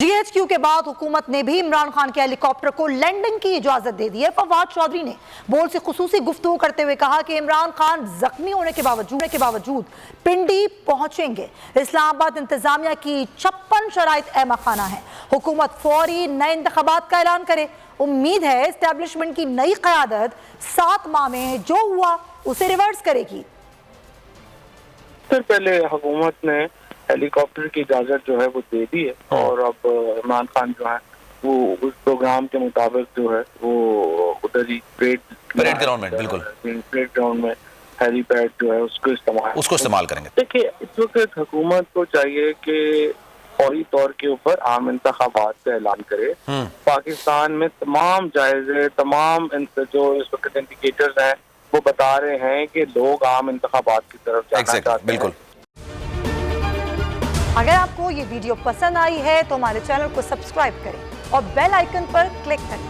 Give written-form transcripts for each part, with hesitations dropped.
THQ के बाद हुकूमत ने भी इमरान खान के हेलीकॉप्टर को लैंडिंग की इजाजत दे दी है। फवाद चौधरी ने बोल से खुसूसी गुफ्तगू करते हुए कहा कि इमरान खान जख्मी होने के बावजूद पिंडी पहुंचेंगे। इस्लामाबाद इंतजामिया की 56 शराइत अहम खाना है। हुकूमत फौरी नए इंतखाबात का ऐलान करे। उम्मीद है एस्टेब्लिशमेंट की नई क़यादत 7 माह में जो हुआ उसे रिवर्स करेगी। सर, पहले हुकूमत ने हेलीकॉप्टर की इजाजत जो है वो दे दी है और अब इमरान खान जो है वो उस प्रोग्राम के मुताबिक जो है वो उधर ही परेड ग्राउंड में परेड ग्राउंड में हेलीपैड जो है उसको इस्तेमाल करेंगे। देखिए, इस वक्त हुकूमत को चाहिए कि फौरी तौर के ऊपर आम इंतखाबात का ऐलान करे। पाकिस्तान में तमाम जायजे, तमाम जो इस वक्त इंडिकेटर्स हैं वो बता रहे हैं कि लोग आम इंतखाबात की तरफ जाना चाहते हैं। अगर आपको ये वीडियो पसंद आई है तो हमारे चैनल को सब्सक्राइब करें और बेल आइकन पर क्लिक करें।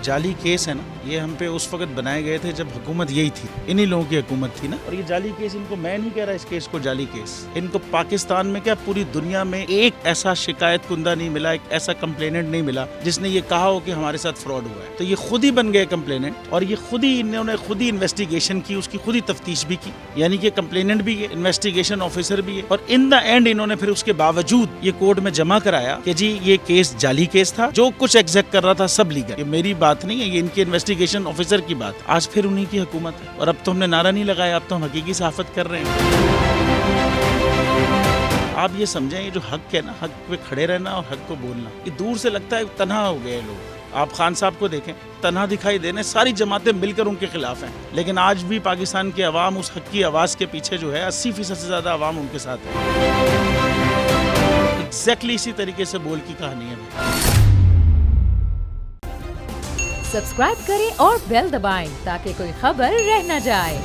जाली केस है ना, ये हम पे उस वक्त बनाए गए थे जब हुकूमत यही थी, इन्हीं लोगों की हुकूमत थी ना। और ये जाली केस, इनको मैं नहीं कह रहा इस केस को जाली केस, इनको पाकिस्तान में क्या पूरी दुनिया में एक ऐसा शिकायत कुंदा नहीं मिला, एक ऐसा कंप्लेनेंट नहीं मिला जिसने ये कहा हो कि हमारे साथ फ्रॉड हुआ है। तो ये खुद ही बन गए कंप्लेनेंट और ये इन्होंने खुद ही इन्वेस्टिगेशन की, उसकी खुद ही तफ्तीश भी की, यानी कि कंप्लेनेंट भी है, इन्वेस्टिगेशन ऑफिसर भी है। और इन द एंड इन्होंने फिर उसके बावजूद ये कोर्ट में जमा कराया कि जी ये केस जाली केस था, जो कुछ एग्जैक्ट कर रहा था सब लीगल। ये मेरी बात नहीं है, ये इनके इन्वेस्टिगेशन ऑफिसर की बात। आज फिर उन्हीं की हुकूमत है और अब तो हमने नारा नहीं लगाया, अब तो हम हकीकी सहाफत कर रहे हैं। आप ये समझें, ये जो हक है ना, हक पे खड़े रहना और हक को बोलना, ये दूर से लगता है तन्हा हो गए लोग। आप खान साहब को देखें, तन्हा दिखाई देने, सारी जमातें मिलकर उनके खिलाफ हैं, लेकिन आज भी पाकिस्तान की अवाम उस हक की आवाज़ के पीछे जो है 80% से ज़्यादा अवाम उनके साथ है। एग्जैक्टली इसी तरीके से बोल की कहानी है। सब्सक्राइब करें और बेल दबाएं ताकि कोई खबर रह न जाए।